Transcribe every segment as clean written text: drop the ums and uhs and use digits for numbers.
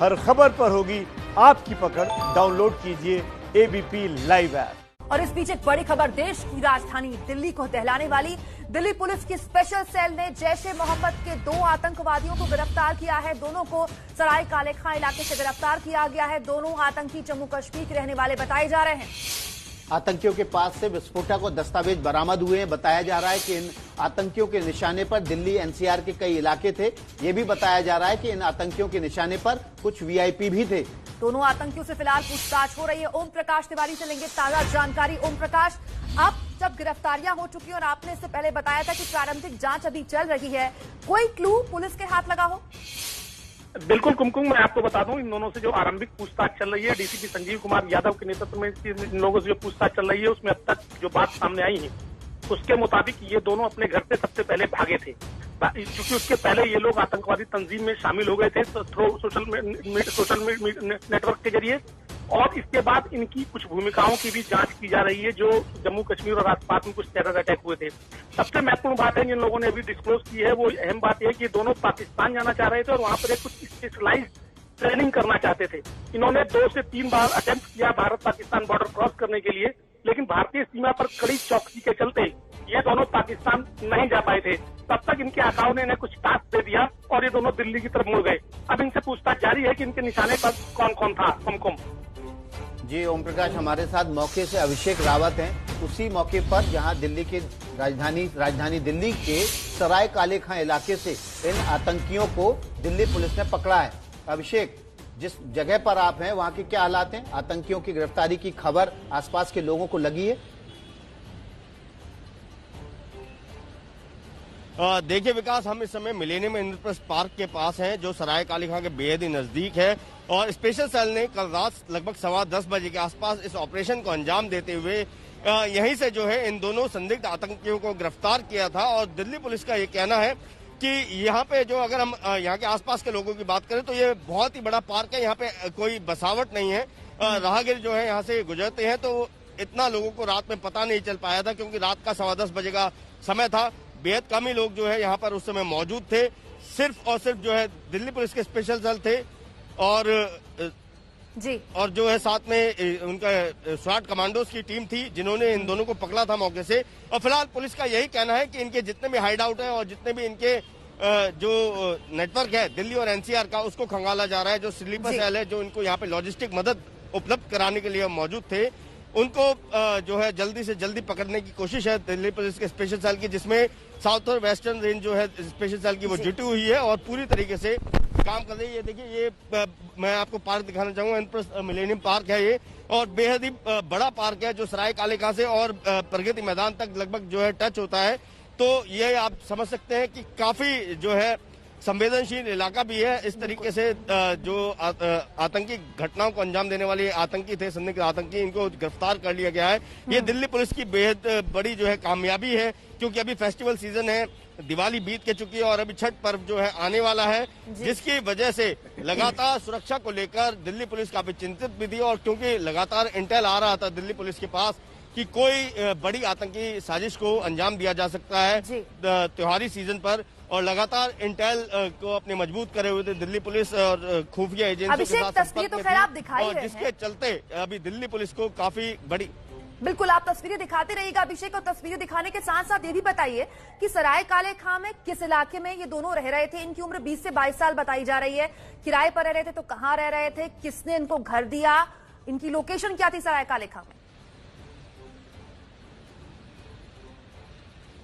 हर खबर पर होगी आपकी पकड़। डाउनलोड कीजिए एबीपी लाइव ऐप। और इस बीच एक बड़ी खबर, देश की राजधानी दिल्ली को दहलाने वाली। दिल्ली पुलिस की स्पेशल सेल ने जैश-ए-मोहम्मद के 2 आतंकवादियों को गिरफ्तार किया है। दोनों को सराय काले खां इलाके से गिरफ्तार किया गया है। दोनों आतंकी जम्मू कश्मीर के रहने वाले बताए जा रहे हैं। आतंकियों के पास से विस्फोटक और दस्तावेज बरामद हुए हैं। बताया जा रहा है कि इन आतंकियों के निशाने पर दिल्ली एनसीआर के कई इलाके थे। ये भी बताया जा रहा है कि इन आतंकियों के निशाने पर कुछ वीआईपी भी थे। दोनों आतंकियों से फिलहाल पूछताछ हो रही है। ओम प्रकाश तिवारी से लेंगे ताजा जानकारी। ओम प्रकाश, अब जब गिरफ्तारियां हो चुकी और आपने इससे पहले बताया था कि प्रारंभिक जांच अभी चल रही है, कोई क्लू पुलिस के हाथ लगा हो? बिल्कुल कुमकुम, मैं आपको बता दूं, इन दोनों से जो आरंभिक पूछताछ चल रही है, डीसीपी संजीव कुमार यादव के नेतृत्व में इन लोगों से जो पूछताछ चल रही है, उसमें अब तक जो बात सामने आई है उसके मुताबिक ये दोनों अपने घर से सबसे पहले भागे थे, क्योंकि उसके पहले ये लोग आतंकवादी तंजीम में शामिल हो गए थे सोशल नेटवर्क के जरिए। और इसके बाद इनकी कुछ भूमिकाओं की भी जांच की जा रही है, जो जम्मू कश्मीर और आसपास में कुछ टेरर अटैक हुए थे। सबसे महत्वपूर्ण बात है जिन लोगों ने अभी डिस्क्लोज की है, वो अहम बात यह है कि दोनों पाकिस्तान जाना चाह रहे थे और वहां पर एक कुछ स्पेशलाइज्ड ट्रेनिंग करना चाहते थे। इन्होंने 2 से 3 बार अटेम्प्ट किया भारत पाकिस्तान बॉर्डर क्रॉस करने के लिए, लेकिन भारतीय सीमा पर कड़ी चौकसी के चलते ये दोनों पाकिस्तान नहीं जा पाए थे। तब तक इनके आकाओं ने इन्हें कुछ टास्क दे दिया और ये दोनों दिल्ली की तरफ मुड़ गए। अब इनसे पूछताछ जारी है कि इनके निशाने पर कौन कौन था। कुमकुम जी, ओम प्रकाश हमारे साथ मौके से अभिषेक रावत हैं, उसी मौके पर जहां दिल्ली के राजधानी दिल्ली के सराय काले खां इलाके से इन आतंकियों को दिल्ली पुलिस ने पकड़ा है। अभिषेक, जिस जगह पर आप हैं वहां के क्या हालात हैं? आतंकियों की गिरफ्तारी की खबर आसपास के लोगों को लगी है? देखिए विकास, हम इस समय मिलेनियम इंद्रप्रस्थ पार्क के पास हैं, जो सराय काले खां के बेहद ही नजदीक है। और स्पेशल सेल ने कल रात लगभग 10:15 बजे के आसपास इस ऑपरेशन को अंजाम देते हुए यहीं से जो है इन दोनों संदिग्ध आतंकियों को गिरफ्तार किया था। और दिल्ली पुलिस का ये कहना है कि यहाँ पे जो, अगर हम यहाँ के आसपास के लोगों की बात करें तो ये बहुत ही बड़ा पार्क है, यहाँ पे कोई बसावट नहीं है। राहगीर जो है यहाँ से गुजरते हैं तो इतना लोगों को रात में पता नहीं चल पाया था, क्योंकि रात का 10:15 बजे का समय था। बेहद कम ही लोग जो है यहाँ पर उस समय मौजूद थे। सिर्फ और सिर्फ जो है दिल्ली पुलिस के स्पेशल सेल थे और जो है साथ में उनका स्वाट कमांडोज की टीम थी, जिन्होंने इन दोनों को पकड़ा था मौके से। और फिलहाल पुलिस का यही कहना है कि इनके जितने भी हाइड आउट हैं और जितने भी इनके जो नेटवर्क है दिल्ली और एनसीआर का, उसको खंगाला जा रहा है। जो स्लीपर सेल है, जो इनको यहाँ पे लॉजिस्टिक मदद उपलब्ध कराने के लिए मौजूद थे, उनको जो है जल्दी से जल्दी पकड़ने की कोशिश है दिल्ली पुलिस के स्पेशल सेल की, जिसमें साउथ और वेस्टर्न रेंज जो है स्पेशल सेल की वो जुटी हुई है और पूरी तरीके से काम कर रही है। देखिए, ये मैं आपको पार्क दिखाना चाहूंगा, मिलेनियम पार्क है ये, और बेहद ही बड़ा पार्क है, जो सराय काले खां से और प्रगति मैदान तक लगभग जो है टच होता है। तो ये आप समझ सकते हैं कि काफी जो है संवेदनशील इलाका भी है। इस तरीके से जो आतंकी घटनाओं को अंजाम देने वाले आतंकी थे, संदिग्ध आतंकी, इनको गिरफ्तार कर लिया गया है। ये दिल्ली पुलिस की बेहद बड़ी जो है कामयाबी है, क्योंकि अभी फेस्टिवल सीजन है, दिवाली बीत के चुकी है और अभी छठ पर्व जो है आने वाला है, जिसकी वजह से लगातार सुरक्षा को लेकर दिल्ली पुलिस काफी चिंतित भी थी। और क्योंकि लगातार इंटेल आ रहा था दिल्ली पुलिस के पास कि कोई बड़ी आतंकी साजिश को अंजाम दिया जा सकता है त्योहारी सीजन पर, और लगातार इंटेल को अपने मजबूत करे हुए थे दिल्ली पुलिस और खुफिया एजेंसियों के साथ तस्वीरें तो खैर आप दिखाई और जिसके चलते अभी दिल्ली पुलिस को काफी बड़ी। बिल्कुल, आप तस्वीरें दिखाते रहिएगा अभिषेक, और तस्वीरें दिखाने के साथ साथ ये भी बताइए कि सराय काले खां में किस इलाके में ये दोनों रह रहे थे। इनकी उम्र 20 से 22 साल बताई जा रही है। किराए पर रह रहे थे तो कहाँ रह रहे थे, किसने इनको घर दिया, इनकी लोकेशन क्या थी सराय काले खां में?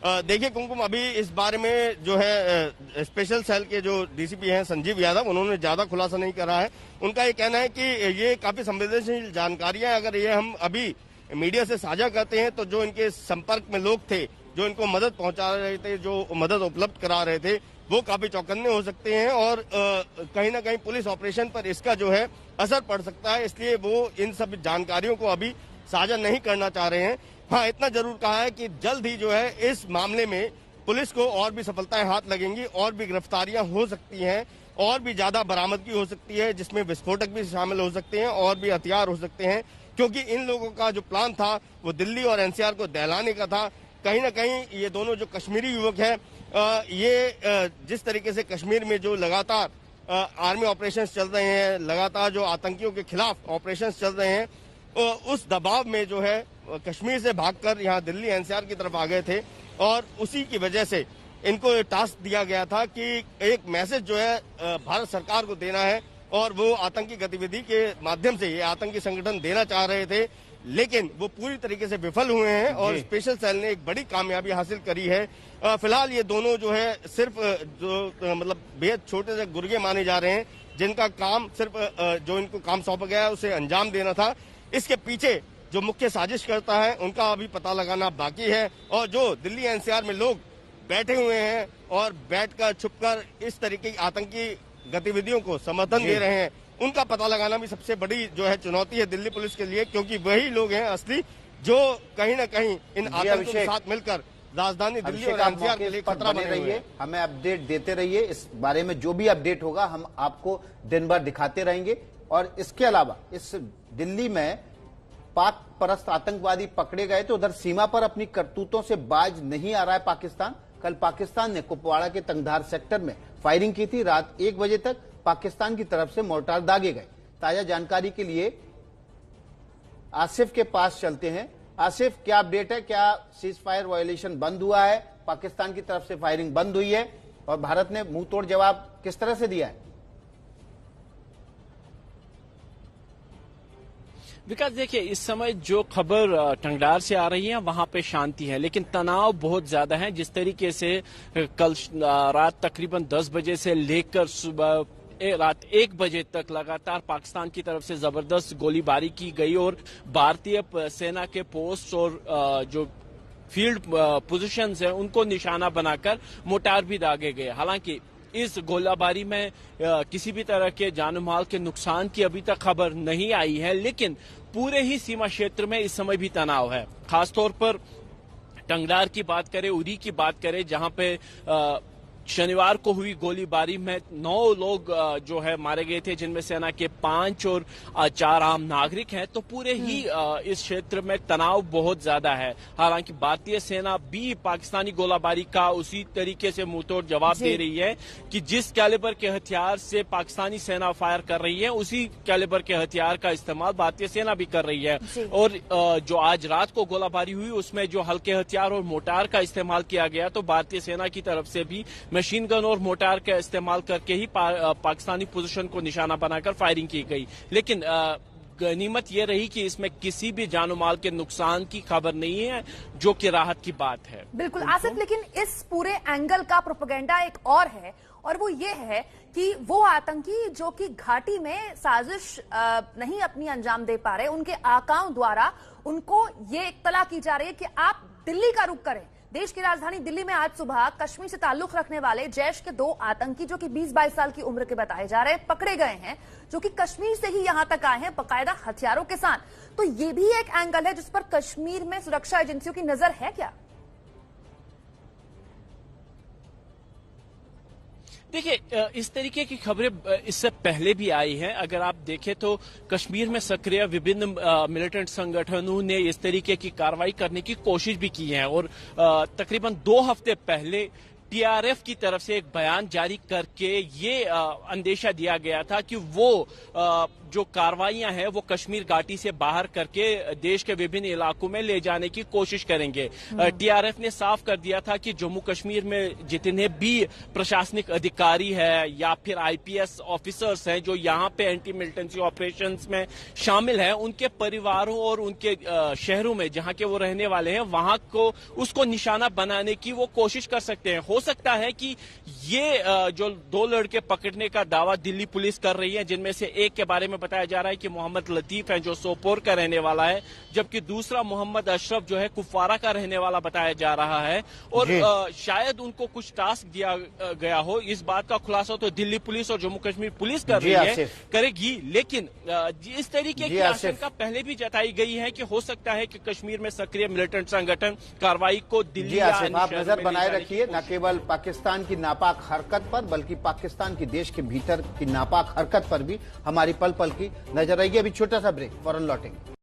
देखिए कुमकुम, अभी इस बारे में जो है स्पेशल सेल के जो डीसीपी हैं संजीव यादव, उन्होंने ज्यादा खुलासा नहीं करा है। उनका ये कहना है कि ये काफी संवेदनशील जानकारियां, अगर ये हम अभी मीडिया से साझा करते हैं तो जो इनके संपर्क में लोग थे, जो इनको मदद पहुंचा रहे थे, जो मदद उपलब्ध करा रहे थे, वो काफी चौकन्ने हो सकते हैं और कहीं ना कहीं पुलिस ऑपरेशन पर इसका जो है असर पड़ सकता है। इसलिए वो इन सब जानकारियों को अभी साझा नहीं करना चाह रहे हैं। हाँ, इतना जरूर कहा है कि जल्द ही जो है इस मामले में पुलिस को और भी सफलताएं हाथ लगेंगी, और भी गिरफ्तारियां हो सकती हैं, और भी ज्यादा बरामदगी हो सकती है, जिसमें विस्फोटक भी शामिल हो सकते हैं और भी हथियार हो सकते हैं, क्योंकि इन लोगों का जो प्लान था वो दिल्ली और एनसीआर को दहलाने का था। कहीं ना कहीं ये दोनों जो कश्मीरी युवक हैं, ये जिस तरीके से कश्मीर में जो लगातार आर्मी ऑपरेशंस चल रहे हैं, लगातार जो आतंकियों के खिलाफ ऑपरेशंस चल रहे हैं, उस दबाव में जो है कश्मीर से भागकर यहाँ दिल्ली एनसीआर की तरफ आ गए थे और उसी की वजह से इनको टास्क दिया गया था कि एक मैसेज जो है भारत सरकार को देना है और वो आतंकी गतिविधि के माध्यम से ये आतंकी संगठन देना चाह रहे थे, लेकिन वो पूरी तरीके से विफल हुए हैं और स्पेशल सेल ने एक बड़ी कामयाबी हासिल करी है। फिलहाल ये दोनों जो है सिर्फ जो मतलब बेहद छोटे से गुर्गे माने जा रहे हैं, जिनका काम सिर्फ जो इनको काम सौंपा गया है उसे अंजाम देना था। इसके पीछे जो मुख्य साजिश करता है उनका अभी पता लगाना बाकी है और जो दिल्ली एनसीआर में लोग बैठे हुए हैं और बैठकर छुपकर इस तरीके की आतंकी गतिविधियों को समर्थन दे रहे हैं, उनका पता लगाना भी सबसे बड़ी जो है चुनौती है दिल्ली पुलिस के लिए, क्योंकि वही लोग हैं असली जो कहीं न कहीं इन आतंकियों के साथ मिलकर राजधानी दिल्ली और एनसीआर के लिए खतरा बने रहिए। हमें अपडेट देते रहिए, इस बारे में जो भी अपडेट होगा हम आपको दिन भर दिखाते रहेंगे। और इसके अलावा इस दिल्ली में पाक परस्त आतंकवादी पकड़े गए तो उधर सीमा पर अपनी करतूतों से बाज नहीं आ रहा है पाकिस्तान। कल पाकिस्तान ने कुपवाड़ा के तंगधार सेक्टर में फायरिंग की थी। रात 1 बजे तक पाकिस्तान की तरफ से मोर्टार दागे गए। ताजा जानकारी के लिए आसिफ के पास चलते हैं। आसिफ, क्या अपडेट है? क्या सीज फायर वायोलेशन बंद हुआ है? पाकिस्तान की तरफ से फायरिंग बंद हुई है और भारत ने मुंह तोड़ जवाब किस तरह से दिया है? विकास, देखिए, इस समय जो खबर टंगडार से आ रही है वहां पे शांति है, लेकिन तनाव बहुत ज्यादा है। जिस तरीके से कल रात तकरीबन 10 बजे से लेकर सुबह रात 1 बजे तक लगातार पाकिस्तान की तरफ से जबरदस्त गोलीबारी की गई और भारतीय सेना के पोस्ट और जो फील्ड पोजीशंस हैं उनको निशाना बनाकर मोर्टार भी दागे गए। हालांकि इस गोलाबारी में किसी भी तरह के जान माल के नुकसान की अभी तक खबर नहीं आई है, लेकिन पूरे ही सीमा क्षेत्र में इस समय भी तनाव है। खासतौर पर टंगडार की बात करें, उरी की बात करें, जहां पे शनिवार को हुई गोलीबारी में 9 लोग जो है मारे गए थे, जिनमें सेना के 5 और 4 आम नागरिक हैं। तो पूरे ही इस क्षेत्र में तनाव बहुत ज्यादा है। हालांकि भारतीय सेना भी पाकिस्तानी गोलाबारी का उसी तरीके से मुंहतोड़ जवाब दे रही है कि जिस कैलिबर के हथियार से पाकिस्तानी सेना फायर कर रही है उसी कैलिबर के हथियार का इस्तेमाल भारतीय सेना भी कर रही है। और जो आज रात को गोलाबारी हुई उसमें जो हल्के हथियार और मोर्टार का इस्तेमाल किया गया, तो भारतीय सेना की तरफ से भी मशीन गन और मोर्टार का इस्तेमाल करके ही पाकिस्तानी पोजीशन को निशाना बनाकर फायरिंग की गई। लेकिन गनीमत यह रही कि इसमें किसी भी जानो माल के नुकसान की खबर नहीं है, जो कि राहत की बात है। बिल्कुल आसिफ, लेकिन इस पूरे एंगल का प्रोपेगेंडा एक और है, और वो ये है कि वो आतंकी जो कि घाटी में साजिश नहीं अपनी अंजाम दे पा रहे, उनके आकाओं द्वारा उनको ये इत्तला की जा रही है कि आप दिल्ली का रुख करें। देश की राजधानी दिल्ली में आज सुबह कश्मीर से ताल्लुक रखने वाले जैश के 2 आतंकी जो कि 20-22 साल की उम्र के बताए जा रहे हैं, पकड़े गए हैं, जो कि कश्मीर से ही यहां तक आए हैं बाकायदा हथियारों के साथ। तो ये भी एक एंगल है जिस पर कश्मीर में सुरक्षा एजेंसियों की नजर है क्या? देखिए, इस तरीके की खबरें इससे पहले भी आई हैं। अगर आप देखें तो कश्मीर में सक्रिय विभिन्न मिलिटेंट संगठनों ने इस तरीके की कार्रवाई करने की कोशिश भी की है और तकरीबन 2 हफ्ते पहले टीआरएफ की तरफ से एक बयान जारी करके ये अंदेशा दिया गया था कि वो जो कार्रवाइयां हैं वो कश्मीर घाटी से बाहर करके देश के विभिन्न इलाकों में ले जाने की कोशिश करेंगे। टीआरएफ ने साफ कर दिया था कि जम्मू कश्मीर में जितने भी प्रशासनिक अधिकारी हैं या फिर आईपीएस ऑफिसर्स हैं जो यहाँ पे एंटी मिलिटेंसी ऑपरेशंस में शामिल हैं, उनके परिवारों और उनके शहरों में जहां के वो रहने वाले हैं वहां को उसको निशाना बनाने की वो कोशिश कर सकते हैं। हो सकता है कि ये जो 2 लड़के पकड़ने का दावा दिल्ली पुलिस कर रही है, जिनमें से एक के बारे में बताया जा रहा है कि मोहम्मद लतीफ है जो सोपोर का रहने वाला है, जबकि दूसरा मोहम्मद अशरफ जो है कुपवाड़ा का रहने वाला बताया जा रहा है। और शायद उनको कुछ टास्क दिया गया हो। इस बात का खुलासा तो दिल्ली पुलिस और जम्मू कश्मीर पुलिस कर रही है, करेगी, लेकिन इस तरीके की आशंका पहले भी जताई गई है कि हो सकता है कि कश्मीर में सक्रिय मिलिटेंट संगठन कार्रवाई को दिल्ली आप नजर बनाए रखिए, न केवल पाकिस्तान की नापाक हरकत पर बल्कि पाकिस्तान की देश के भीतर की नापाक हरकत पर भी हमारी पल पल की नजर रहेगी। अभी छोटा सा ब्रेक, फौरन लौटेंगे।